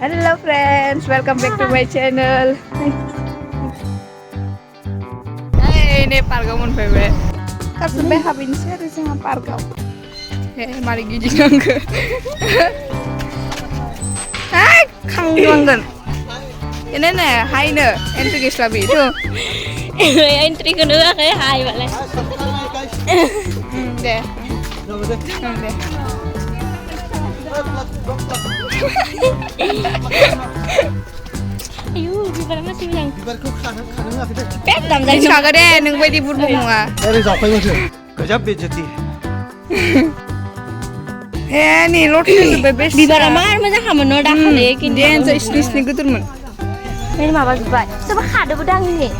Hello friends, welcome back to my channel. Hey, ini parga mun bebe. Kan sampai habis share sama parga. Mari gigi ngangge. Hai, kang nganggen. Ini nih, hai ne, entry guys labi itu. Entry kedua kayak hai balik. Deh. Deh. Ayo, bibar masih bilang. 비발코 가능한 앞에 Pedam Ini dari kagak deh, neng gue di burbung ah. 애를 잡고 있어. 그저 베졌지. Nih, lotnya tuh bebes. bibar amar macam kamu noda kali kin. Dia yang isnis nih gue turun. Ini mama bibar. Coba kada budang ini.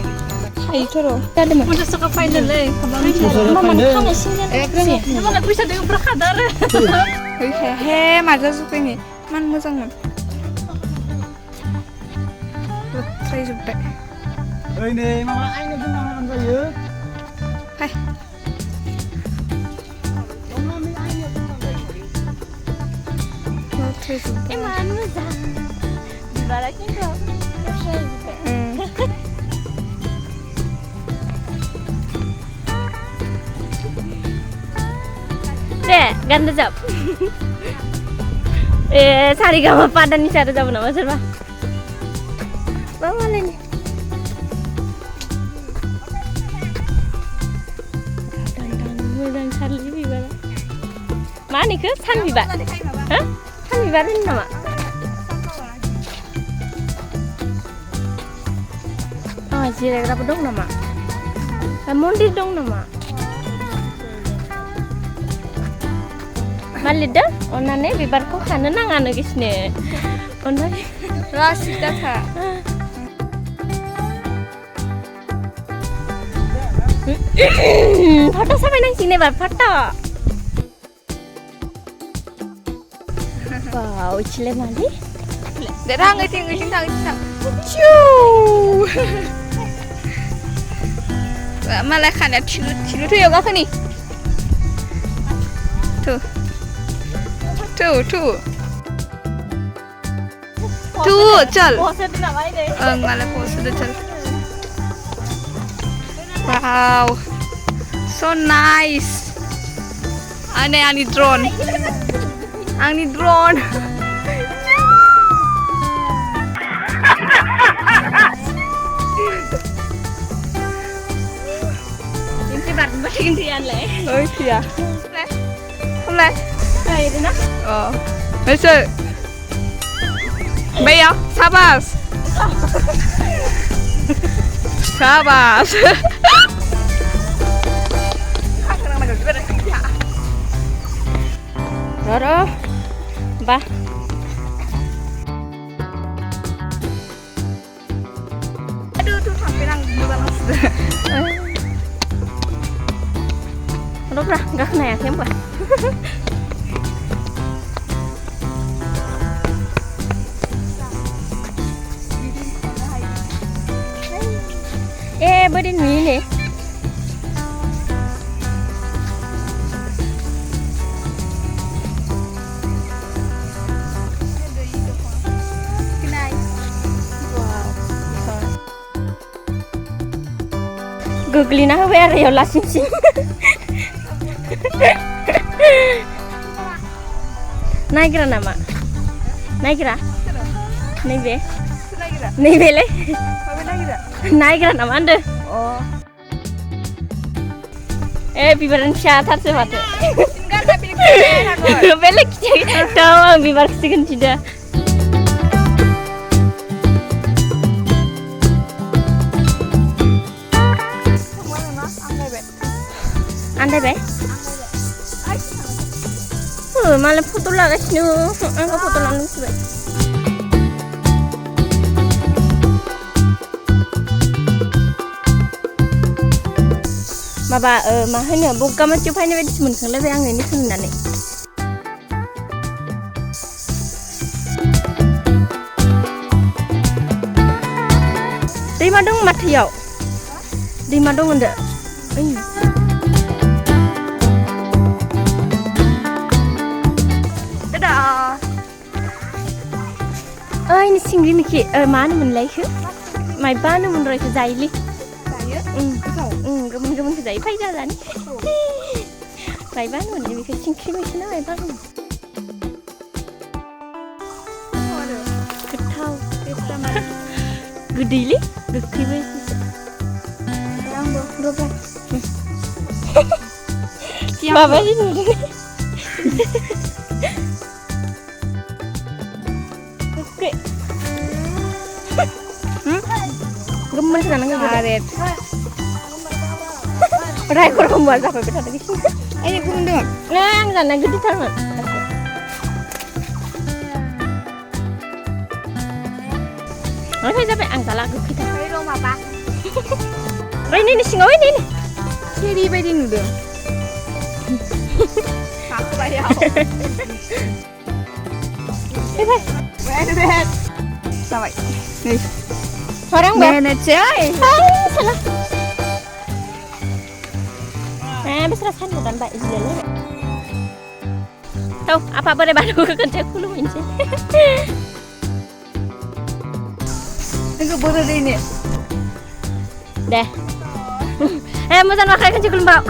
Hai toro. Kada mah. Udah suka final leh. Mama kamu sini. Emang nggak bisa dengan berkadar. Hehe, 맞아 suka ini. Man mo장 man. Try jumpa. 어이네 마마 아이네 좀 나가는 거예요. Hai. 엄마미 아이네 좀 Try jumpa. Eman macam. Bibar aja kok. Deh, ganda jawab. Sari gama pada nih cara jawab nama serba. Bawa lagi. Dan cari bibar. Mana ke? San bibar. Hah? San bibar ini nama. Ah, jira berapa dong nama? Mondir dong nama. Malida, onane bibar ko khana nangan gisne. Onane Rasida tha. Foto sampai nang sini bar foto. Wow, cile mali. Derang ngiting tang. Ciu. Malah kan ya cilu tuh yoga kan nih. Tuh. चल ngalah pose udah चल wow so nice ani drone Ini bar gantian le. oh iya hôm nay Ay, itu nak. Besok Baya, sabas Roro. Ba. aduh tuh sampai nang banget Roro lah, enggak kena ya, siapa? Berdin ini. Googlin aku biar ya lah sing. Naik kira nama? Naik kira? Naik be? Naik be le? Naik kira nama anda? oh bibaran syahtar sepatu. enggak tapi ini Belek tahu bibar kesikan tidak. Anda be? Malah foto lah kasih angkat foto lalu sih. Maba mahanya buka macam apa ni semen kalau yang ini sebenarnya. Di mana dong matiau? Di mana dong anda? Dadah. ini singri niki mana menlaiku mai bana menroi ke jaili Saya? gemen-gemen ke jai pai jalan mai bana men ini ke singri mai mai bana ketau gedili gekti wes Yang berapa? Baba ini oke gemen sana nggak Karet. Rai kurang buat apa kita lagi Ini kurang dengar. yang sana gede banget Rai sampai angka lagu kita Ini rumah apa? Rai ini singgau ini Ciri bedi nuda. Aku bayar. Bed. Sampai. Nih. orang Manager. salah besar kan bukan Mbak Izlil tahu apa boleh baru ke kerja kulu ini Ini bodoh ini. deh mau makan kerja kulu Mbak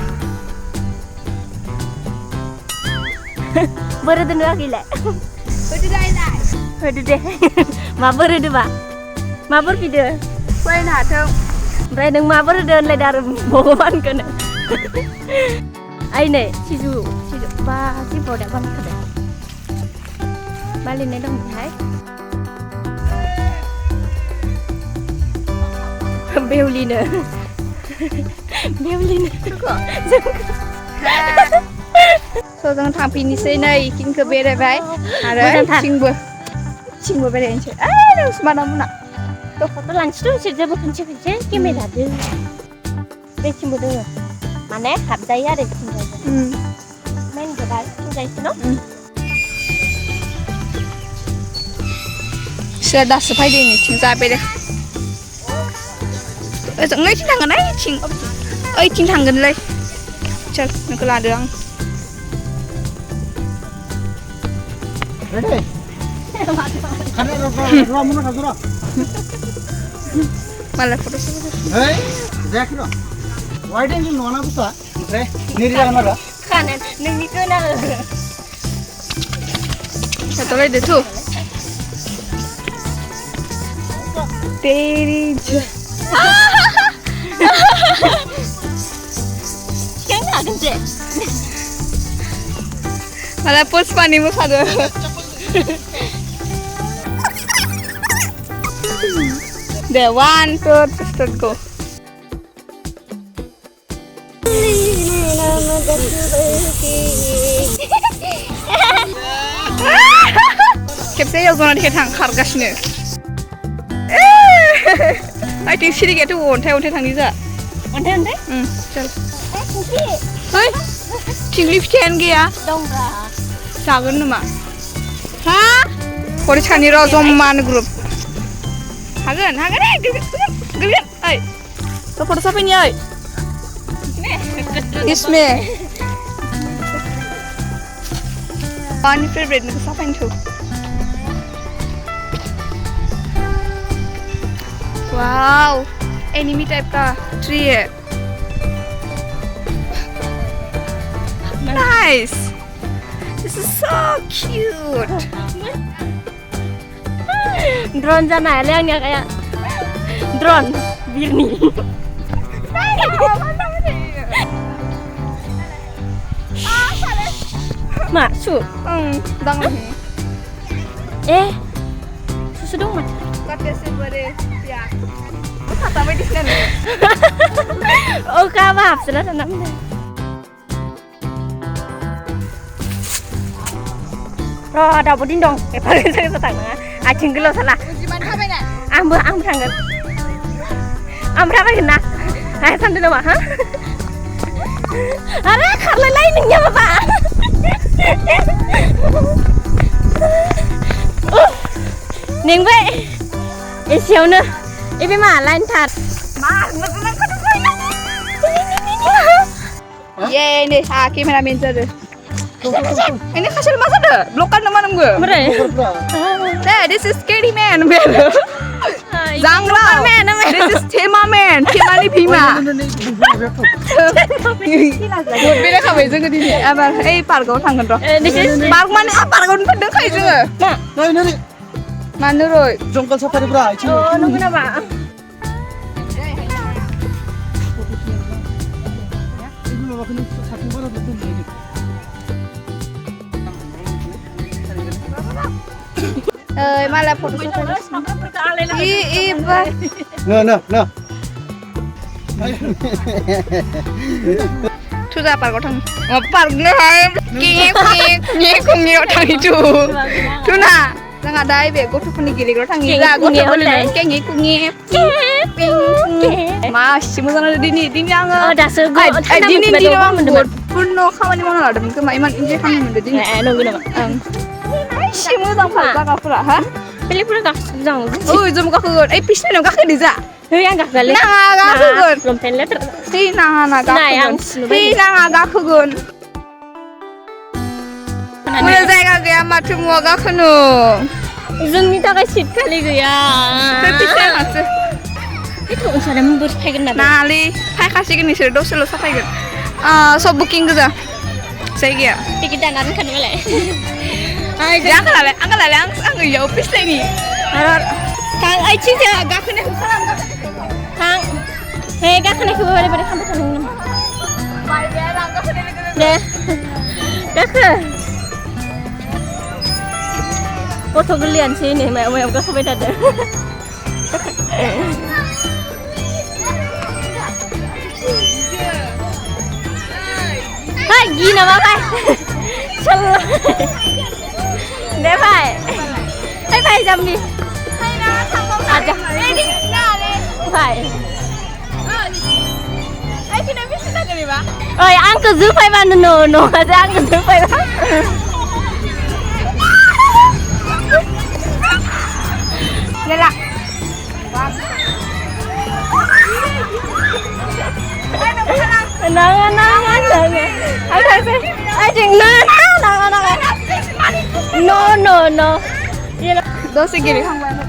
baru dulu lagi lah Bodoh dah. baru deh mabur deh Mbak mabur video Quay nạt không? Rai đừng mà bớt đơn lại đào bố ăn cơ này ai này chị dù ba chị bố đã ăn cơ này ba lên này đâu mình thấy Beuli nữa Beuli nữa So đang thằng pin xe này kinh cơ bê đây vậy à đấy chinh bữa bên đây chơi đâu mà đâu nào Foto lunch tuh cerita bukan cerita gimana tuh? Deh cuma dulu. Mana? Hab saya ada cuma aja. Main gedai cuma itu no? Sẽ đặt sự phải đi này chinh ra bên đây. Giống ngay chinh thằng này chinh. Ơi chinh thằng gần đây. Chờ nó cứ làm được. Ready? Karena roh mana kasura? Malah foto. Hei, lihat kira. Why didn't you know apa? Re, niri jangan marah. Kanan, neng itu nal. Satu lagi deh tuh. Teri je. Yang nggak gede. Malah post pani mu ada. The 1, 2, 3, go. Kepse yazona dikhe thang khargasino. I think siri get to onthai thangni ja. Onthai? Chal. Hei. Tingli fitan gaya. Dongra. Jagon nama. Ha? Kori chani ra jomman group. Hagan, gilgan. Ay. So foto siapa ini, ay? Isme. Pani favorite nih siapa ini tuh? Wow, anime type Ka tree है. Nice. This is so cute. Drone sana yang kayak drone Birni. Masuk. Dang ni. Susu dong mat. Kata sebere ya. Kata apa di sini? Oh maaf sudah tanam deh. Roh ada budin dong. Paling saya setang na. Acing gelo salah. Gimana apa ini? Am tangan. Am berapa kena? Ayo santai dulu ha. Ada karena lainnya bapak. Neng be. Siapa na? Ibu lain tat. Betul kan tu? Ye ni, kameramen tu. Ini kasih masa deh, blokan nama nunggu. Bener. Nah, this is scary man, bel. Zangra man, this is Thema man, Thema ni Bhima. Beda kamu itu di sini. Apa? Parkau tanggan roh. This is Park mana? Parkau ni pada kau itu. Nah, ini Mana roy? jongkol safari bra. Oh, nunggu apa? Ini mama kena satu baru betul ni. Malah foto. Iba. No. Sudah parkau tang. Park ni hai. Kingi tang itu. Tuna. Jangan ada ibe. Go tu puni gili go tang. Ila go tu puni. Kingi. Masih muda ada dini angga. Oh, dah sego. Dini orang buat. Puno kawan ni mana ada. Mungkin iman injek kan mana dini. Nunggu apa? Masih muda parkau kapura, ha? Pilih pun tak jang. Oh, jom kakak. Pisau ni kakak diza. Yang kakak le. Nah, kakak. Belum pelet. Nah, yang kakak. Mula saya gaya macam muka kanu. Zoom ni tak kasih kali gaya. Tapi saya masih. Itu usah ada membus pakai nada. Nali, saya kasih gini sih, dosa lo sampai kan. So booking ke dah. Saya gaya. Tiket dan kan boleh. Dia angkat lale, angkat ya office lagi. Kang, aci je, gak kena salam gak. Kang, gak kena ke boleh boleh kamu tolong. Baik ya, gak kena lagi. Deh, gak ke. Foto gelian sini, mau gak sampai ada. Hai, gina apa? Salah. Deh, Pai. Pai jam ni. Aja. Pai. Kita bisa tak ni ba? Oi, angkat Zulfai mana no, aja angkat Zulfai. Lala. Nang. No. Dosa gini hang mana?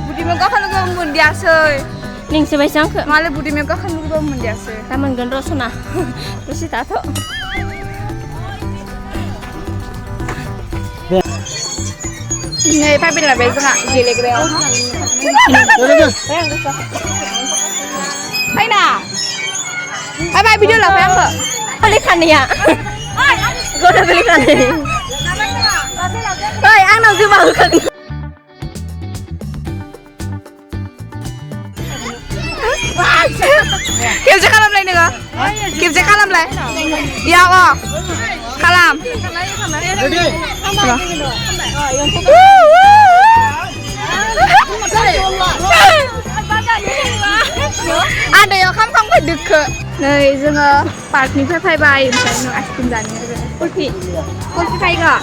Budi mereka kan juga mundiasai. Ning sebai sangke. Malah budi mereka kan juga mundiasai. Taman gendro sana. Terus si tato. Ini papi lah besok nggak gile gile. Hai na. Bye video lah sayang ke? Beli kan ya. Gue udah beli kan. Oi, anak sih mau kan. Kimse kalam lain ni ka? Kimse kalam lain? Ya kok. Kalam. Ready? Ada yang kamu deket. Nih, jangan park ni pay bay, misalnya es krim dan ni. Kulfi pay ka?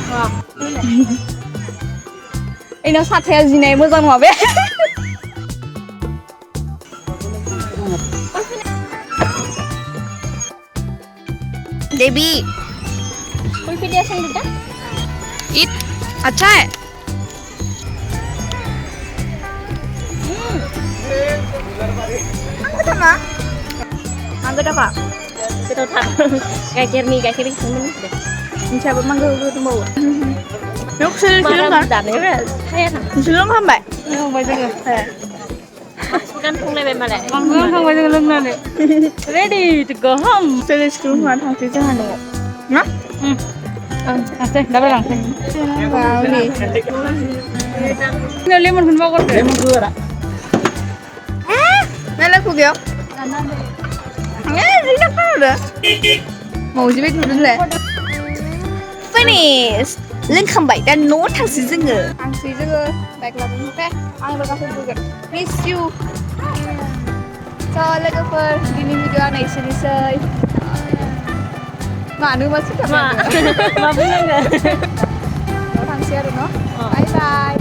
Ini saatnya zina ibu jangan mabe. Debbie, Kulfi dia sendiri dah. it, अच्छा है. Angkat apa? Angkat apa? Kita tak. Kayak kiri sini deh. Siapa manggil tu mau? Yuk silum Marah kan? dan ni saya nak. Silum kan baik? Yang baik juga. Bukan pun lebih malah. Manggung kan baik juga ni. Ready to go home. Silum kan thang sih jangan lo. Nah? Asal dah berang. Wow ni. Ini lemon pun bagus. Lemon dulu ada. Nela aku gak? Zina kan udah. Mau jadi dulu deh. Finish. Lengkap baik dan no thang sih juga. Thang sih juga. Baiklah, oke. Ang berkasih juga. Miss you. So, lagi per gini video anak isi. Mana masih tak? Ma punya enggak? No thang sih no. Bye bye.